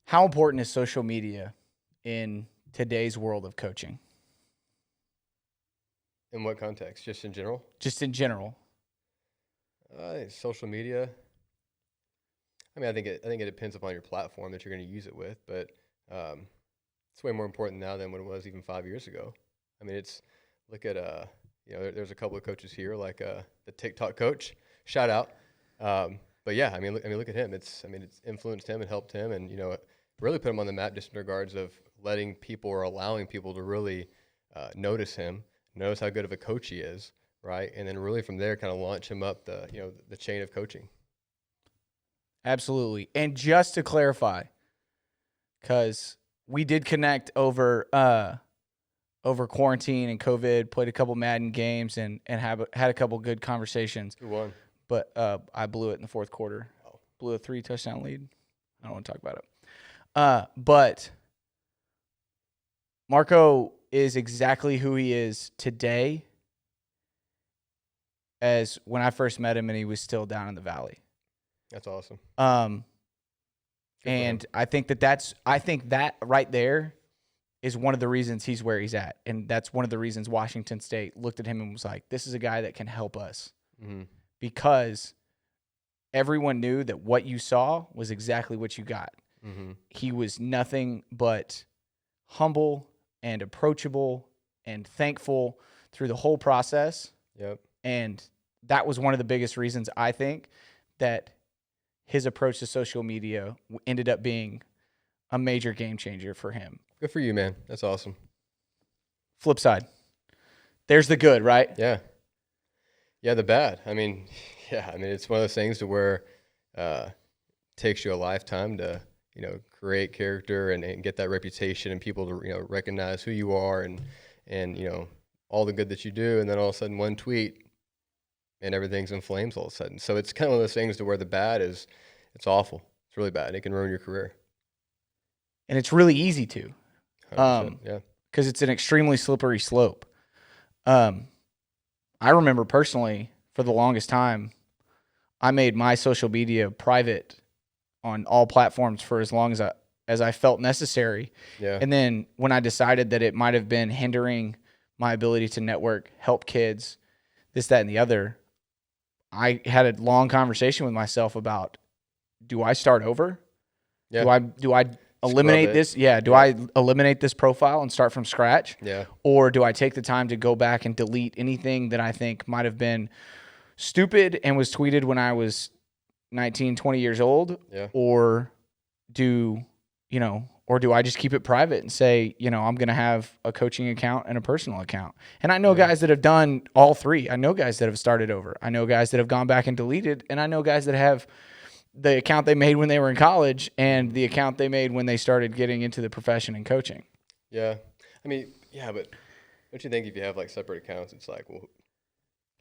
How important is social media in today's world of coaching? In what context? Just in general? Just in general. I think social media. I mean, I think it depends upon your platform that you're going to use it with, but um, it's way more important now than what it was even 5 years ago. I mean, look at there's a couple of coaches here like the TikTok coach. Shout out. But yeah, look at him. It's influenced him and helped him, and really put him on the map just in regards of letting people or allowing people to really notice him, notice how good of a coach he is, right? And then really from there kind of launch him up the chain of coaching. Absolutely. And just to clarify, because we did connect over quarantine and COVID, played a couple Madden games and had a couple good conversations. Who won? But I blew it in the fourth quarter. Oh. Blew a 3-touchdown lead. I don't want to talk about it. But Marco is exactly who he is today as when I first met him and he was still down in the valley. That's awesome. And I think that right there is one of the reasons he's where he's at. And that's one of the reasons Washington State looked at him and was like, this is a guy that can help us. Mm-hmm. Because everyone knew that what you saw was exactly what you got. Mm-hmm. He was nothing but humble and approachable and thankful through the whole process. Yep. And that was one of the biggest reasons I think that his approach to social media ended up being a major game changer for him. Good for you, man. That's awesome. Flipside. There's the good, right? Yeah. Yeah, the bad. It's one of those things to where it takes you a lifetime to, create character and get that reputation and people to, recognize who you are and all the good that you do. And then all of a sudden one tweet and everything's in flames all of a sudden. So it's kind of one of those things to where the bad is, it's awful. It's really bad. It can ruin your career. And it's really easy to. 100%, yeah. Because it's an extremely slippery slope. I remember personally, for the longest time, I made my social media private on all platforms for as long as I felt necessary. Yeah. And then when I decided that it might have been hindering my ability to network, help kids, this, that, and the other, I had a long conversation with myself about, do I start over? Yeah. Do I eliminate this? Yeah. Do I eliminate this profile and start from scratch? Yeah. Or do I take the time to go back and delete anything that I think might have been stupid and was tweeted when I was 19, 20 years old? Yeah. Or do I just keep it private and say, I'm going to have a coaching account and a personal account? And I know guys that have done all three. I know guys that have started over. I know guys that have gone back and deleted. And I know guys that have the account they made when they were in college and the account they made when they started getting into the profession and coaching. Yeah. But don't you think if you have like separate accounts, it's like, well,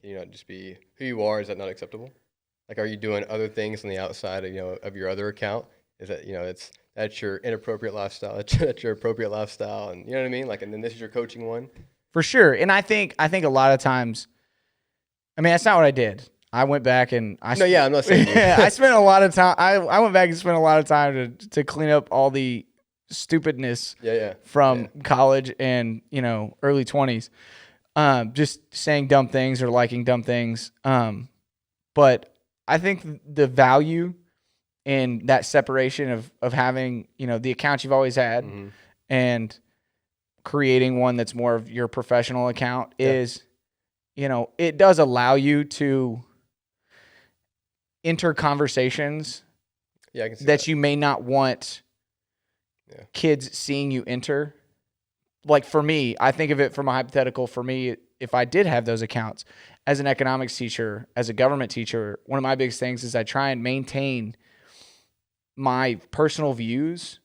can you not just be who you are? Is that not acceptable? Like, are you doing other things on the outside of your other account? Is that, that's your inappropriate lifestyle. That's your appropriate lifestyle. And you know what I mean? Like, and then this is your coaching one. For sure. And I think a lot of times, that's not what I did. I went back and I'm not saying you. I spent a lot of time. I went back and spent a lot of time to clean up all the stupidness from college and, early 20s. Just saying dumb things or liking dumb things. But I think the value in that separation of having, the account you've always had and creating one that's more of your professional account is, it does allow you to enter conversations I can see that you may not want kids seeing you enter. Like for me, I think of it from a hypothetical. For me, if I did have those accounts as an economics teacher, as a government teacher, one of my biggest things is I try and maintain my personal views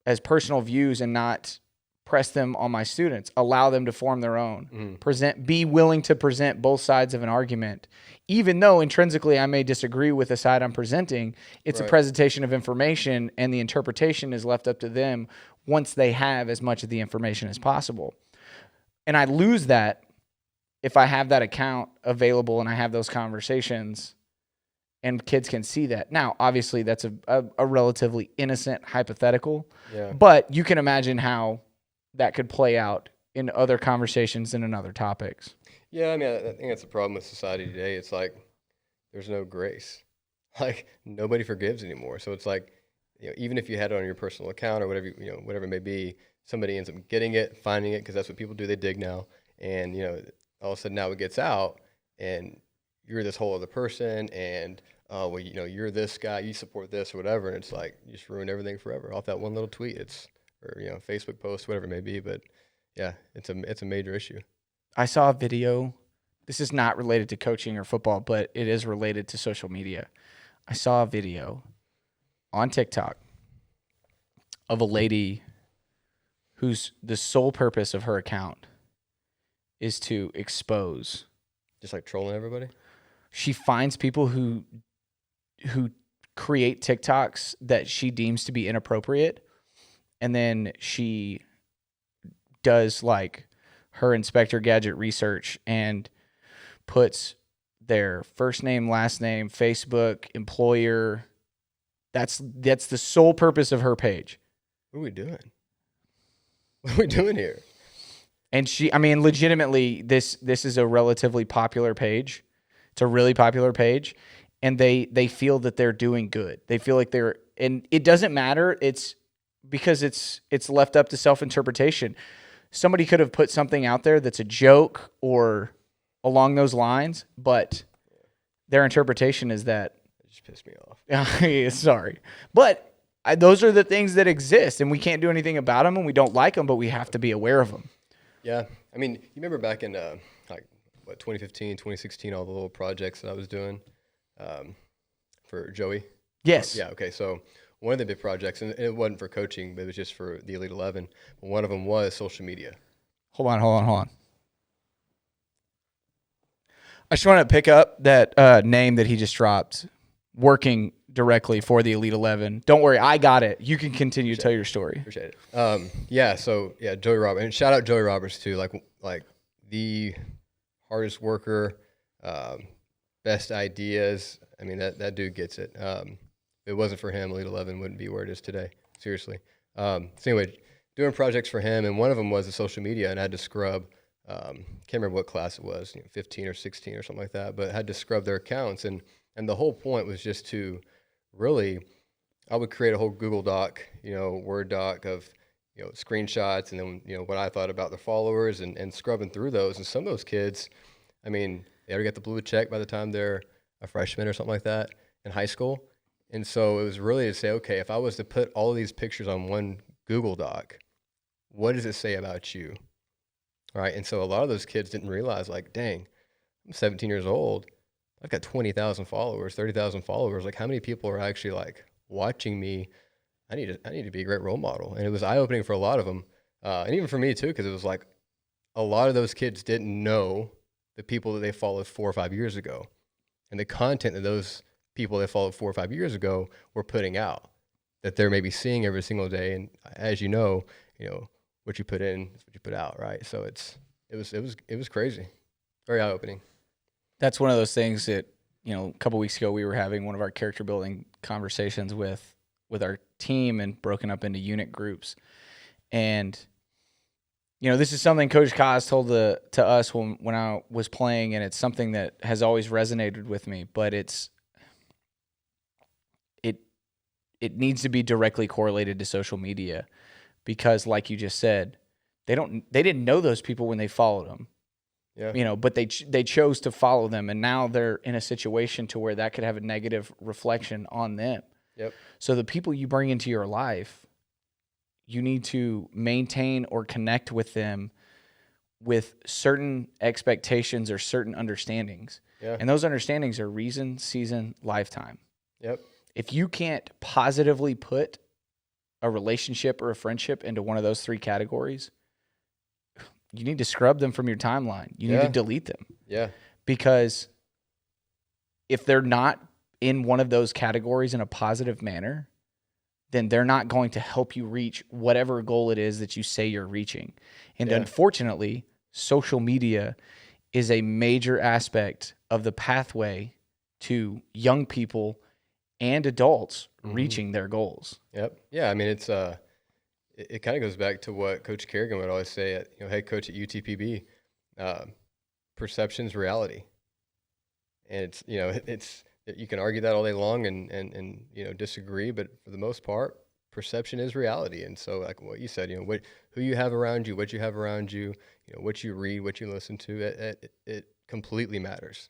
as personal views and not press them on my students, allow them to form their own, be willing to present both sides of an argument. Even though intrinsically I may disagree with the side I'm presenting, it's a presentation of information and the interpretation is left up to them once they have as much of the information as possible. And I lose that if I have that account available and I have those conversations and kids can see that. Now, obviously, that's a relatively innocent hypothetical, Yeah. but you can imagine how that could play out in other conversations and in other topics. Yeah, I mean, I think that's the problem with society today. It's like there's no grace. Like nobody forgives anymore. So it's like, even if you had it on your personal account or whatever, whatever it may be, somebody ends up getting it, finding it, because that's what people do. They dig now, and all of a sudden now it gets out, and you're this whole other person, and well, you're this guy, you support this or whatever, and it's like you just ruin everything forever off that one little tweet. Or Facebook post, whatever it may be. But yeah, it's a major issue. I saw a video. This is not related to coaching or football, but it is related to social media. I saw a video on TikTok of a lady whose the sole purpose of her account is to expose. Just like trolling everybody? She finds people who create TikToks that she deems to be inappropriate, and then she does like her Inspector Gadget research and puts their first name, last name, Facebook, employer. That's the sole purpose of her page. What are we doing? What are we doing here? And legitimately, this is a relatively popular page. It's a really popular page, and they feel that they're doing good. They feel like and it doesn't matter. It's because it's left up to self-interpretation. Somebody could have put something out there that's a joke or along those lines, but their interpretation is that. It just pissed me off. Sorry. But those are the things that exist, and we can't do anything about them, and we don't like them, but we have to be aware of them. Yeah. I mean, you remember back in 2015, 2016, all the little projects that I was doing for Joey? Yes. Yeah, okay. So one of the big projects, and it wasn't for coaching, but it was just for the Elite 11. But one of them was social media. Hold on. I just want to pick up that name that he just dropped, working directly for the Elite 11. Don't worry, I got it. You can continue to tell your story. Appreciate it. Joey Roberts, and shout out Joey Roberts too, like the hardest worker, best ideas. I mean, that dude gets it. If it wasn't for him, Elite 11 wouldn't be where it is today. Seriously. So anyway, doing projects for him, and one of them was the social media, and I had to scrub. Can't remember what class it was, 15 or 16 or something like that, but had to scrub their accounts, and the whole point was just to really, I would create a whole Google Doc, Word doc of screenshots, and then what I thought about the followers, and scrubbing through those. And some of those kids, I mean, they already got the blue check by the time they're a freshman or something like that in high school. And so it was really to say, okay, if I was to put all of these pictures on one Google Doc, what does it say about you? Right. And so a lot of those kids didn't realize, like, dang, I'm 17 years old. I've got 20,000 followers, 30,000 followers. Like, how many people are actually like watching me? I need to be a great role model. And it was eye opening for a lot of them. And even for me too, because it was like a lot of those kids didn't know the people that they followed 4 or 5 years ago, and the content that those people they followed 4 or 5 years ago were putting out, that they're maybe seeing every single day. And as you know, what you put in is what you put out, right? So it was crazy, very eye opening. That's one of those things that a couple weeks ago we were having one of our character building conversations with our team, and broken up into unit groups. And this is something Coach Kaz told to us when I was playing, and it's something that has always resonated with me. But it needs to be directly correlated to social media, because, like you just said, they didn't know those people when they followed them. Yeah. But they chose to follow them, and now they're in a situation to where that could have a negative reflection on them. Yep. So the people you bring into your life, you need to maintain or connect with them with certain expectations or certain understandings. Yeah. And those understandings are reason, season, lifetime. Yep. If you can't positively put a relationship or a friendship into one of those three categories, you need to scrub them from your timeline. You need to delete them. Yeah. Because if they're not in one of those categories in a positive manner, then they're not going to help you reach whatever goal it is that you say you're reaching. And unfortunately, social media is a major aspect of the pathway to young people and adults Mm-hmm. reaching their goals. Yep. Yeah. I mean, it kind of goes back to what Coach Kerrigan would always say at, head coach at UTPB, perception's reality. And it's, you can argue that all day long and disagree, but for the most part, perception is reality. And so like what you said, who you have around you, what you have around you, what you read, what you listen to, it completely matters.